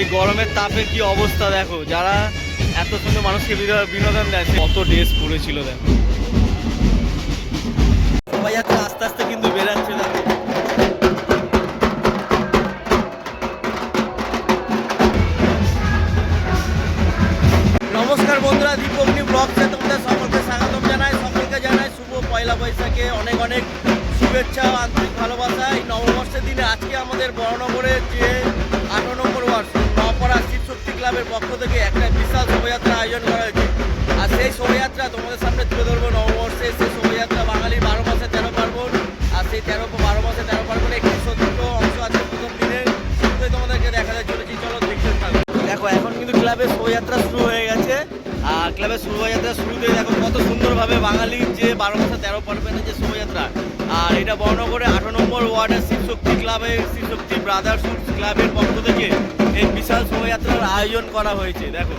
এই গরমের তাপে কি অবস্থা দেখো, যারা এত সুন্দর মানুষকে বিনোদন দেয় কত ড্রেস পরেছিল দেখো। শোভাযাত্রা আস্তে আস্তে কিন্তু বেরাচ্ছে দেখো। নমস্কার বন্ধুরা, দীপগ্নি ব্লগসে তোমাদের সকলকে স্বাগতম জানাই। সকলকে জানাই শুভ পয়লা বৈশাখে অনেক অনেক শুভেচ্ছা ও আন্তরিক ভালোবাসা। এই নববর্ষের দিনে আজকে আমাদের বড়নগরের যে 8 নম্বর ওয়ার্ড নপাড়া শিবশক্তি ক্লাবের পক্ষ থেকে একটা বিশাল শোভাযাত্রা আয়োজন করা হয়েছে। আর সেই শোভাযাত্রা তোমাদের সামনে তুলে ধরবো। নববর্ষে সেই শোভাযাত্রা বাঙালির 12 মাসে 13 পার্বণ। আর সেই 12 মাসে 13 পার্বণে একটি সত্যিক অংশ আছে প্রথম দিনে, সেটাই তোমাদেরকে দেখাতে চলেছি। চলো দেখতে থাকো। দেখো এখন কিন্তু ক্লাবের শোভাযাত্রা শুরু হয়ে গেছে। আর ক্লাবের শোভাযাত্রা শুরুতে দেখো কত সুন্দরভাবে বাঙালির যে 12 মাসে 13 পার্বণের যে শোভাযাত্রা। আর এটা বড়নগরে 8 নম্বর ওয়ার্ডের শিবশক্তি ক্লাবের শিবশক্তি ব্রাদার্স ক্লাবের পক্ষ থেকে এই বিশাল শোভাযাত্রার আয়োজন করা হয়েছে দেখো।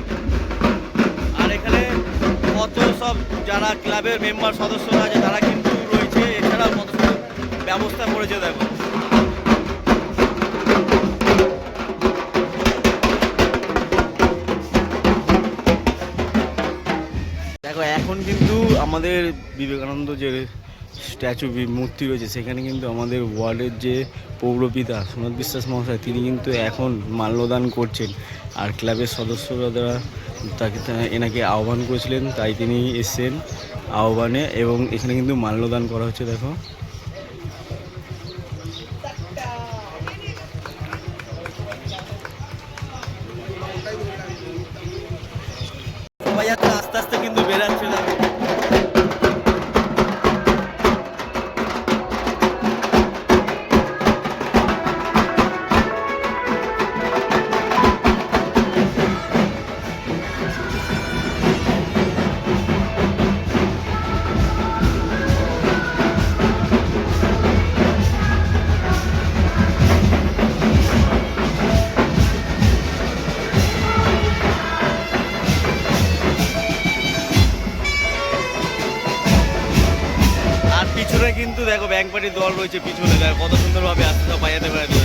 আর এখানে কত সব যারা ক্লাবের মেম্বার সদস্যরা আছে তারা কিন্তু রয়েছে, এছাড়াও কত সব ব্যবস্থা করেছে দেখো। দেখো এখন কিন্তু আমাদের বিবেকানন্দ যে স্ট্যাচু মূর্তি রয়েছে সেখানে কিন্তু আমাদের ওয়ার্ডের যে পৌরপিতা সুনাথ বিশ্বাস মহাশয় তিনি কিন্তু এখন মাল্যদান করছেন। আর ক্লাবের সদস্যরা তাকে এনাকে আহ্বান করেছিলেন, তাই তিনি এসছেন আহ্বানে, এবং এখানে কিন্তু মাল্যদান করা হচ্ছে দেখো। শোভাযাত্রা আস্তে আস্তে কিন্তু বেরাচ্ছে দেখো। পিছনে কিন্তু দেখো ব্যাংক পার্টির দল রয়েছে, পিছনে দেখো কত সুন্দরভাবে আসতে সব বাজাতে বেড়াতে।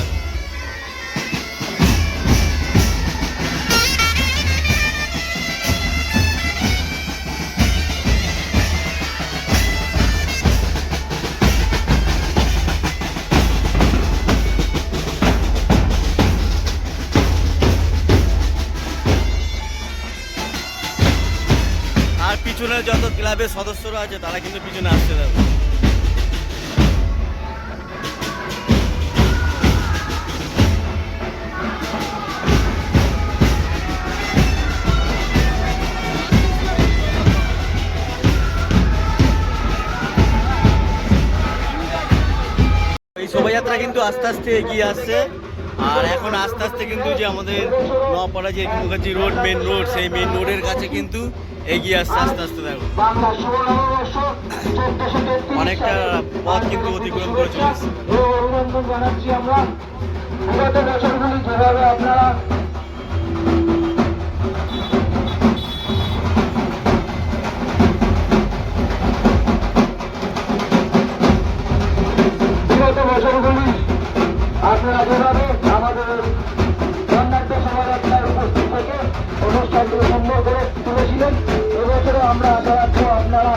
আর পিছনে যত ক্লাবের সদস্যরা আছে তারা কিন্তু পিছনে আসছে দেখো। এই শোভাযাত্রা কিন্তু আস্তে আস্তে এগিয়ে আসছে। আর এখন আস্তে আস্তে কিন্তু যে আমাদের নপাড়া যে মুখার্জি রোড মেন রোড, সেই মেন রোডের কাছে কিন্তু এগিয়ে আসছে আস্তে আস্তে দেখো। অনেকটা পথ কিন্তু অতিক্রম করে চলেছে। আপনারা যেভাবে আমাদের বর্ণাঢ্য শোভাযাত্রায় উপস্থিত থেকে অনুষ্ঠানটি সুন্দর করে তুলেছিলেন, এবছরও আমরা আশা রাখবো আপনারা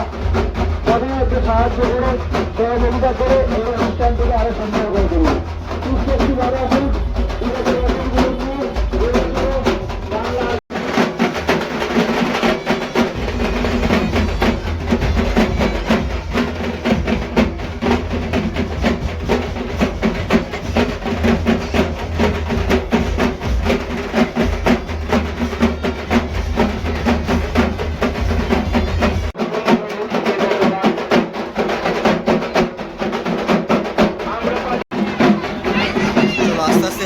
তাদের একটু সাহায্য করে সহযোগিতা করে এই অনুষ্ঠানটিকে আরো সুন্দর করে তুলুন। সুস্থভাবে আসুন।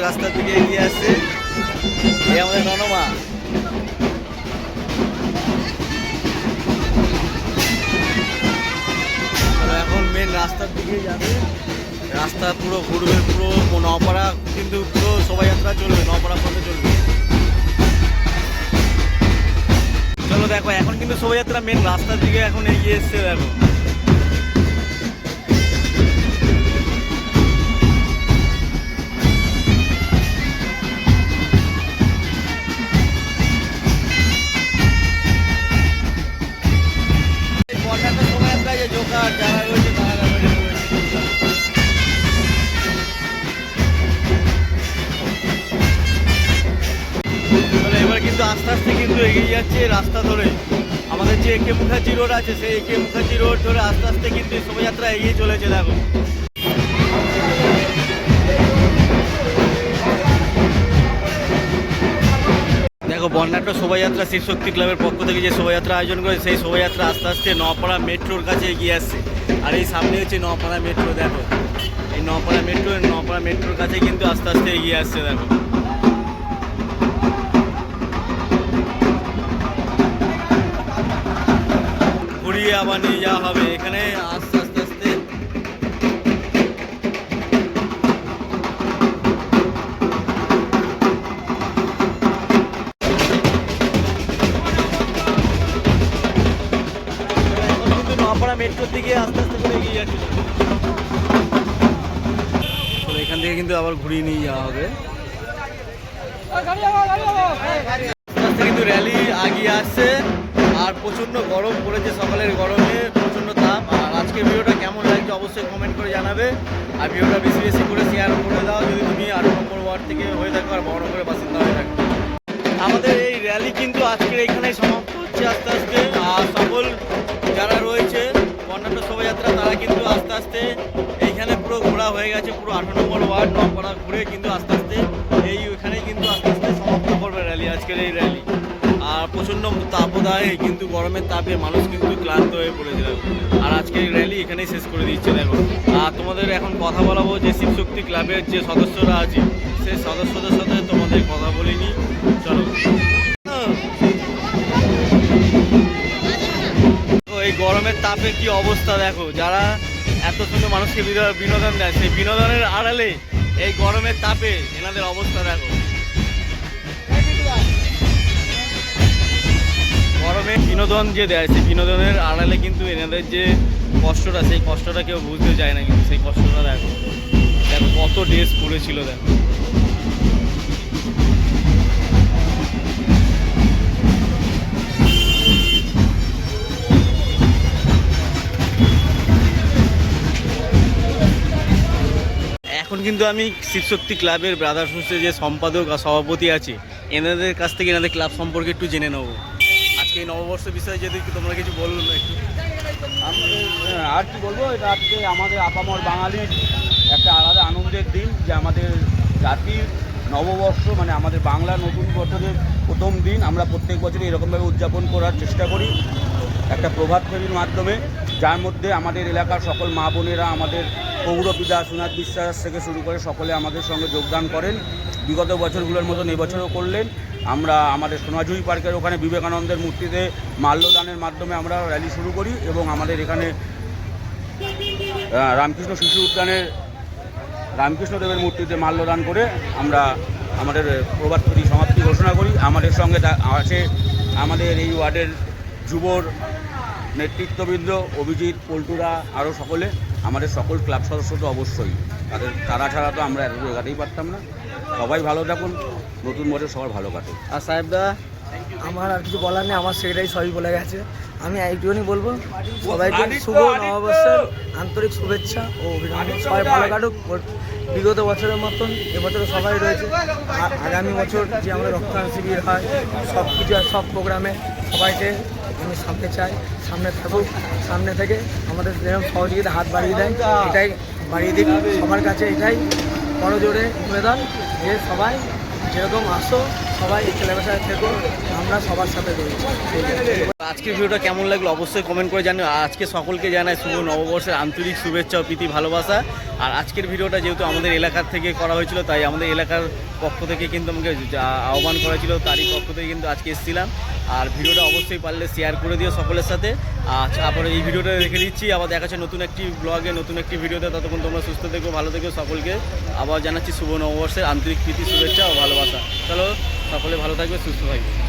রাস্তার দিকে এগিয়ে আসছে এই আমাদের ননমা। এখন মেন রাস্তার দিকে যাবে, রাস্তা পুরো ঘুরবে, পুরো নপাড়া কিন্তু পুরো শোভাযাত্রা চলবে, নপাড়া পথে চলবে। চলো দেখো এখন কিন্তু শোভাযাত্রা মেন রাস্তার দিকে এখন এগিয়ে এসছে দেখো। আস্তে আস্তে কিন্তু এগিয়ে যাচ্ছে রাস্তা ধরে। আমাদের যে একে মুখার্জি রোড আছে সেই একে মুখার্জি রোড ধরে আস্তে আস্তে কিন্তু এই শোভাযাত্রা এগিয়ে চলেছে। দেখো দেখো বর্ণাঢ্য শোভাযাত্রা শিবশক্তি ক্লাবের পক্ষ থেকে যে শোভাযাত্রা আয়োজন করে সেই শোভাযাত্রা আস্তে আস্তে নওপাড়া মেট্রোর কাছে এগিয়ে আসছে। আর এই সামনে হচ্ছে নওপাড়া মেট্রো। দেখো এই নওপাড়া মেট্রোর কাছে কিন্তু আস্তে আস্তে এগিয়ে আসছে। দেখো ঘুরিয়ে আবার নিয়ে যাওয়া হবে এখানে আস্তে আস্তে আস্তে। কিন্তু নওপাড়া মেট্রোর দিকে আস্তে আস্তে করে এগিয়ে যাচ্ছে। তো এখান থেকে কিন্তু আবার ঘুরিয়ে নিয়ে যাওয়া হবে। আস্তে আস্তে কিন্তু র্যালি আগিয়ে আসছে। আর প্রচণ্ড গরম পড়েছে, সকালের গরমে প্রচণ্ড তাপ। আর আজকের ভিডিওটা কেমন লাগছে অবশ্যই কমেন্ট করে জানাবে। আর ভিডিওটা বেশি বেশি করে শেয়ার করে দাও যদি তুমি 8 নম্বর ওয়ার্ড থেকে হয়ে থাকো আর বড়নগরের বাসিন্দা হয়ে থাকো। আমাদের এই র্যালি কিন্তু আজকের এইখানেই সমাপ্ত হচ্ছে আস্তে আস্তে। আর সকল যারা রয়েছে বর্ণাঢ্য শোভাযাত্রা তারা কিন্তু আস্তে আস্তে এইখানে পুরো ঘোরা হয়ে গেছে। পুরো 8 নম্বর ওয়ার্ড নওপাড়া ঘুরে কিন্তু আস্তে আস্তে ওইখানেই কিন্তু আস্তে আস্তে সমাপ্ত করবে র্যালি, আজকের এই র্যালি। আর প্রচণ্ড তাপদাহে কিন্তু গরমের তাপে মানুষ কিন্তু ক্লান্ত হয়ে পড়েছিল। আর আজকের র্যালি এখানেই শেষ করে দিচ্ছে। দেখো আর তোমাদের এখন কথা বলাবো যে শিবশক্তি ক্লাবের যে সদস্যরা আছে সেই সদস্যদের সাথে তোমাদের কথা বলিনি। চলো তো এই গরমের তাপে কি অবস্থা দেখো। যারা এত সুন্দর মানুষকে বিনোদন দেয় সেই বিনোদনের আড়ালে এই গরমের তাপে এনাদের অবস্থা দেখো। গরমে বিনোদন যে দেয় সেই বিনোদনের আড়ালে কিন্তু এনাদের যে কষ্টটা সেই কষ্টটা কেউ বুঝতে চায় না। কিন্তু সেই কষ্টটা দেখো দেখো কত ড্রেস পরেছিল। দেখো এখন কিন্তু আমি শিবশক্তি ক্লাবের ব্রাদার্স হোস্টের যে সম্পাদক আর সভাপতি আছে এনাদের কাছ থেকে এনাদের ক্লাব সম্পর্কে একটু জেনে নেবো। আজকে এই নববর্ষ বিষয়ে যদি তোমরা কিছু বলুন একটু। আমাদের আর কি বলবো, এটা আজকে আমাদের আপামর বাঙালির একটা আলাদা আনন্দের দিন যে আমাদের জাতির নববর্ষ মানে আমাদের বাংলা নতুন বছরের প্রথম দিন আমরা প্রত্যেক বছরই এরকমভাবে উদযাপন করার চেষ্টা করি একটা প্রভাত ফেরির মাধ্যমে, যার মধ্যে আমাদের এলাকার সকল মা বোনেরা আমাদের পৌরপিতা সুনাথ বিশ্বাস থেকে শুরু করে সকলে আমাদের সঙ্গে যোগদান করেন। বিগত বছরগুলোর মতন এবছরও করলেন। আমরা আমাদের সোনাঝুরি পার্কের ওখানে বিবেকানন্দের মূর্তিতে মাল্যদানের মাধ্যমে আমরা র্যালি শুরু করি এবং আমাদের এখানে রামকৃষ্ণ শিশু উদ্যানের রামকৃষ্ণদেবের মূর্তিতে মাল্যদান করে আমরা আমাদের প্রভাত ফেরি সমাপ্তি ঘোষণা করি। আমাদের সঙ্গে আছে আমাদের এই ওয়ার্ডের যুবর নেতৃত্ববৃন্দ অভিজিৎ পল্টুরা আরও সকলে, আমাদের সকল ক্লাব সদস্য তো অবশ্যই, তারা ছাড়া তো আমরা এত এগাতেই পারতাম না। সবাই ভালো থাকুন, নতুন বছর সবার ভালো কাটুক। আর সাহেবদা আমার আর কিছু বলার নেই, আমার সেটাই সবই বলে গেছে। আমি এইটুকুনি বলবো সবাইকে শুভ নববর্ষের আন্তরিক শুভেচ্ছা ও অভিনন্দন। সবাই ভালো কাটুক। বিগত বছরের মতন এবছরও সবাই রয়েছে। আর আগামী বছর যে আমাদের রক্তদান শিবির হয় সব কিছু সব প্রোগ্রামে সবাইকে আমি সামনে চাই, সামনে থাকুক, সামনে থেকে আমাদের যেরকম সহযোগিতা হাত বাড়িয়ে দেয় এটাই বাড়িয়ে দিক। সবার কাছে এটাই বড় জোরে নিবেদন যে সবাই যেরকম আসো সবাই এই ক্লাবের সাথে থেকো, আমরা সবার সাথে রয়েছি। আজকের ভিডিওটা কেমন লাগলো অবশ্যই কমেন্ট করে জানিও। আজকে সকলকে জানাই শুভ নববর্ষের আন্তরিক শুভেচ্ছা ও প্রীতি ভালোবাসা। আর আজকের ভিডিওটা যেহেতু আমাদের এলাকার থেকে করা হয়েছিল তাই আমাদের এলাকার পক্ষ থেকে কিন্তু আমাকে আহ্বান করা ছিল, তারই পক্ষ থেকে কিন্তু আজকে এসেছিলাম। আর ভিডিওটা অবশ্যই পারলে শেয়ার করে দিও সকলের সাথে। আবার এই ভিডিওটা রেখে দিচ্ছি, আবার দেখা যাচ্ছে নতুন একটি ব্লগে নতুন একটি ভিডিওতে। ততক্ষণ তোমরা সুস্থ থেকো, ভালো থেকো। সকলকে আবার জানাচ্ছি শুভ নববর্ষের আন্তরিক প্রীতি শুভেচ্ছা ও ভালোবাসা। চলো সকলে ভালো থাকবে, সুস্থ থাকবে।